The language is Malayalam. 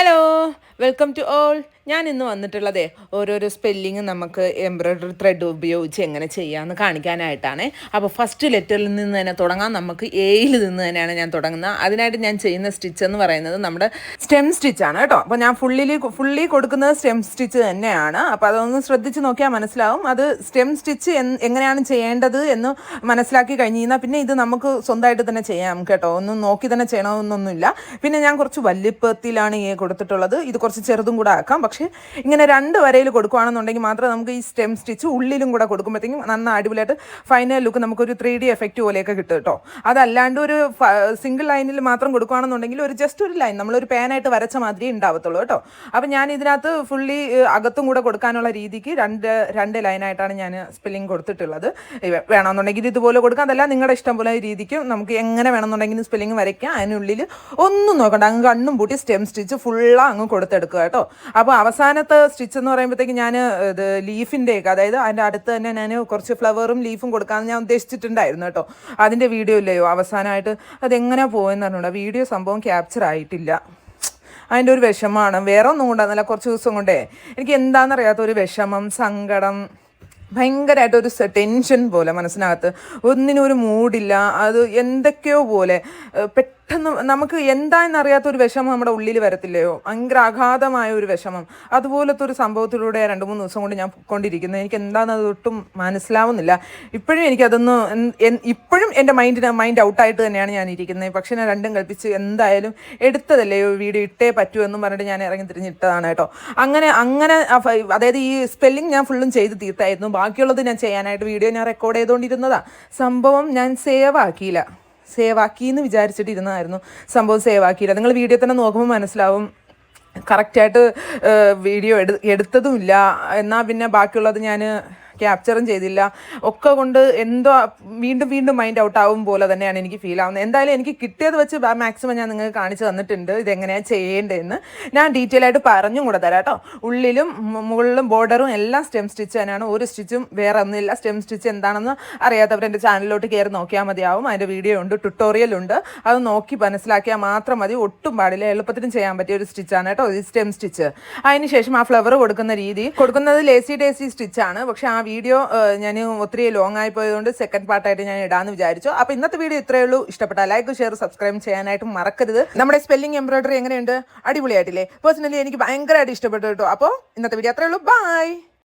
Hello, welcome to all. ഞാൻ ഇന്ന് വന്നിട്ടുള്ളതേ ഓരോരോ സ്പെല്ലിങ് നമുക്ക് എംബ്രോയ്ഡറി ത്രെഡ് ഉപയോഗിച്ച് എങ്ങനെ ചെയ്യാമെന്ന് കാണിക്കാനായിട്ടാണ്. അപ്പോൾ ഫസ്റ്റ് ലെറ്ററിൽ നിന്ന് തന്നെ തുടങ്ങാം. നമുക്ക് എയിൽ നിന്ന് തന്നെയാണ് ഞാൻ തുടങ്ങുന്നത്. അതിനായിട്ട് ഞാൻ ചെയ്യുന്ന സ്റ്റിച്ച് എന്ന് പറയുന്നത് നമ്മുടെ സ്റ്റെം സ്റ്റിച്ചാണ് കേട്ടോ. അപ്പോൾ ഞാൻ ഫുള്ളി കൊടുക്കുന്നത് സ്റ്റെം സ്റ്റിച്ച് തന്നെയാണ്. അപ്പോൾ അതൊന്ന് ശ്രദ്ധിച്ച് നോക്കിയാൽ മനസ്സിലാവും. അത് സ്റ്റെം സ്റ്റിച്ച് എങ്ങനെയാണ് ചെയ്യേണ്ടത് എന്ന് മനസ്സിലാക്കി കഴിഞ്ഞാൽ പിന്നെ ഇത് നമുക്ക് സ്വന്തമായിട്ട് തന്നെ ചെയ്യാം കേട്ടോ. ഒന്നും നോക്കി തന്നെ ചെയ്യണമെന്നൊന്നുമില്ല. പിന്നെ ഞാൻ കുറച്ച് വലിപ്പത്തിലാണ് ഈ കൊടുത്തിട്ടുള്ളത്. ഇത് കുറച്ച് ചെറുതും കൂടെ ആക്കാം. പക്ഷേ ഇങ്ങനെ രണ്ട് വരയിൽ കൊടുക്കുകയാണെന്നുണ്ടെങ്കിൽ മാത്രമേ നമുക്ക് ഈ സ്റ്റെം സ്റ്റിച്ച് ഉള്ളിലും കൂടെ കൊടുക്കുമ്പോഴത്തേക്കും നന്നായി അടിപൊളിയായിട്ട് ഫൈനൽ ലുക്ക് നമുക്കൊരു 3D എഫക്റ്റ് പോലെയൊക്കെ കിട്ടും കേട്ടോ. അതല്ലാണ്ട് ഒരു സിംഗിൾ ലൈനിൽ മാത്രം കൊടുക്കുകയാണെന്നുണ്ടെങ്കിൽ ജസ്റ്റ് ഒരു ലൈൻ നമ്മളൊരു പേനായിട്ട് വരച്ച മാതിരി ഉണ്ടാവത്തുള്ളൂ കേട്ടോ. അപ്പം ഞാൻ ഇതിനകത്ത് ഫുള്ളി അകത്തും കൂടെ കൊടുക്കാനുള്ള രീതിക്ക് രണ്ട് ലൈനായിട്ടാണ് ഞാൻ സ്പെല്ലിങ് കൊടുത്തിട്ടുള്ളത്. വേണമെന്നുണ്ടെങ്കിൽ ഇതുപോലെ കൊടുക്കാം. അതല്ല നിങ്ങളുടെ ഇഷ്ടം പോലെ രീതിക്ക് നമുക്ക് എങ്ങനെ വേണമെന്നുണ്ടെങ്കിൽ സ്പെല്ലിങ് വരയ്ക്കാം. അതിനുള്ളിൽ ഒന്നും നോക്കണ്ട, അങ്ങ് കണ്ണും പൂട്ടി സ്റ്റെം സ്റ്റിച്ച് ഫുള്ളാ അങ്ങ് കൊടുത്തെടുക്കുക കേട്ടോ. അപ്പോൾ അവസാനത്തെ സ്റ്റിച്ച് എന്ന് പറയുമ്പോഴത്തേക്ക് ഞാൻ ഇത് ലീഫിൻ്റെയൊക്കെ, അതായത് അതിൻ്റെ അടുത്ത് തന്നെ ഞാൻ കുറച്ച് ഫ്ലവറും ലീഫും കൊടുക്കാമെന്ന് ഞാൻ ഉദ്ദേശിച്ചിട്ടുണ്ടായിരുന്നു കേട്ടോ. അതിൻ്റെ വീഡിയോ ഇല്ലയോ അവസാനമായിട്ട്, അതെങ്ങനെ പോയെന്ന് പറഞ്ഞുകൂടാ. വീഡിയോ സംഭവം ക്യാപ്ചർ ആയിട്ടില്ല. അതിൻ്റെ ഒരു വിഷമമാണ്. വേറെ ഒന്നും കൊണ്ടായിരുന്നില്ല, കുറച്ച് ദിവസം കൊണ്ടേ എനിക്ക് എന്താണെന്നറിയാത്ത ഒരു വിഷമം, സങ്കടം, ഭയങ്കരമായിട്ടൊരു ടെൻഷൻ പോലെ മനസ്സിനകത്ത്. ഒന്നിനും ഒരു മൂഡില്ല. അത് എന്തൊക്കെയോ പോലെ പെട്ടെന്ന് നമുക്ക് എന്താണെന്നറിയാത്തൊരു വിഷമം നമ്മുടെ ഉള്ളിൽ വരത്തില്ലയോ, ഭയങ്കര അഗാധമായ ഒരു വിഷമം. അതുപോലത്തെ ഒരു സംഭവത്തിലൂടെ 2-3 ദിവസം കൊണ്ട് ഞാൻ കൊണ്ടിരിക്കുന്നത്. എനിക്ക് എന്താണെന്ന് ഒട്ടും മനസ്സിലാവുന്നില്ല. ഇപ്പോഴും എനിക്കതൊന്ന് ഇപ്പോഴും എൻ്റെ മൈൻഡ് ഔട്ടായിട്ട് തന്നെയാണ് ഞാൻ ഇരിക്കുന്നത്. പക്ഷേ ഞാൻ രണ്ടും കൽപ്പിച്ച് എന്തായാലും എടുത്തതല്ലേ വീഡിയോ ഇട്ടേ പറ്റൂ എന്നും പറഞ്ഞിട്ട് ഞാൻ ഇറങ്ങി തിരിഞ്ഞിട്ടതാണ് കേട്ടോ. അങ്ങനെ അതായത് ഈ സ്പെല്ലിങ് ഞാൻ ഫുള്ളും ചെയ്ത് തീർത്തായിരുന്നു. ബാക്കിയുള്ളത് ഞാൻ ചെയ്യാനായിട്ട് വീഡിയോ ഞാൻ റെക്കോർഡ് ചെയ്തുകൊണ്ടിരുന്നതാണ്. സംഭവം ഞാൻ സേവ് ആക്കിയെന്ന് വിചാരിച്ചിട്ടിരുന്നതായിരുന്നു. സംഭവം സേവ് ആക്കിയില്ല. നിങ്ങൾ വീഡിയോ തന്നെ നോക്കുമ്പോൾ മനസ്സിലാവും. കറക്റ്റായിട്ട് വീഡിയോ എടുത്തതുമില്ല. എന്നാൽ പിന്നെ ബാക്കിയുള്ളത് ഞാൻ ക്യാപ്ചറും ചെയ്തില്ല. ഒക്കെ കൊണ്ട് എന്തോ വീണ്ടും മൈൻഡ് ഔട്ട് ആവും പോലെ തന്നെയാണ് എനിക്ക് ഫീൽ ആവുന്നത്. എന്തായാലും എനിക്ക് കിട്ടിയത് വെച്ച് മാക്സിമം ഞാൻ നിങ്ങൾക്ക് കാണിച്ചു തന്നിട്ടുണ്ട് ഇതെങ്ങനെയാണ് ചെയ്യേണ്ടതെന്ന്. ഞാൻ ഡീറ്റെയിൽ ആയിട്ട് പറഞ്ഞും കൂടെ തരാം കേട്ടോ. ഉള്ളിലും മുകളിലും ബോർഡറും എല്ലാം സ്റ്റെം സ്റ്റിച്ച് തന്നെയാണ്. ഒരു സ്റ്റിച്ചും വേറെ ഒന്നുമില്ല. സ്റ്റെം സ്റ്റിച്ച് എന്താണെന്ന് അറിയാത്തവർ എൻ്റെ ചാനലിലോട്ട് കയറി നോക്കിയാൽ മതിയാവും. അതിൻ്റെ വീഡിയോ ഉണ്ട്, ട്യൂട്ടോറിയൽ ഉണ്ട്. അത് നോക്കി മനസ്സിലാക്കിയാൽ മാത്രം മതി. ഒട്ടും പാടില്ല, എളുപ്പത്തിനും ചെയ്യാൻ പറ്റിയ ഒരു സ്റ്റിച്ചാണ് കേട്ടോ ഈ സ്റ്റെം സ്റ്റിച്ച്. അതിന് ശേഷം ആ ഫ്ലവർ കൊടുക്കുന്ന രീതി കൊടുക്കുന്നത് ലേസി ഡേസി സ്റ്റിച്ചാണ്. പക്ഷേ ആ വീഡിയോ ഞാൻ ഒത്തിരി ലോങ് ആയി പോയതുകൊണ്ട് സെക്കൻഡ് പാർട്ടായിട്ട് ഞാൻ ഇടാമെന്ന് വിചാരിച്ചു. അപ്പോൾ ഇന്നത്തെ വീഡിയോ ഇത്രയേ ഉള്ളൂ. ഇഷ്ടപ്പെട്ടാൽ ലൈക്ക്, ഷെയർ, സബ്സ്ക്രൈബ് ചെയ്യാനായിട്ട് മറക്കരുത്. നമ്മുടെ സ്പെല്ലിംഗ് എംബ്രോയ്ഡറി എങ്ങനെയുണ്ട്? അടിപൊളിയായിട്ടില്ലേ? പേഴ്സണലി എനിക്ക് ഭയങ്കരമായിട്ട് ഇഷ്ടപ്പെട്ടു കേട്ടോ. അപ്പോൾ ഇന്നത്തെ വീഡിയോ അത്രയേ ഉള്ളൂ. ബൈ.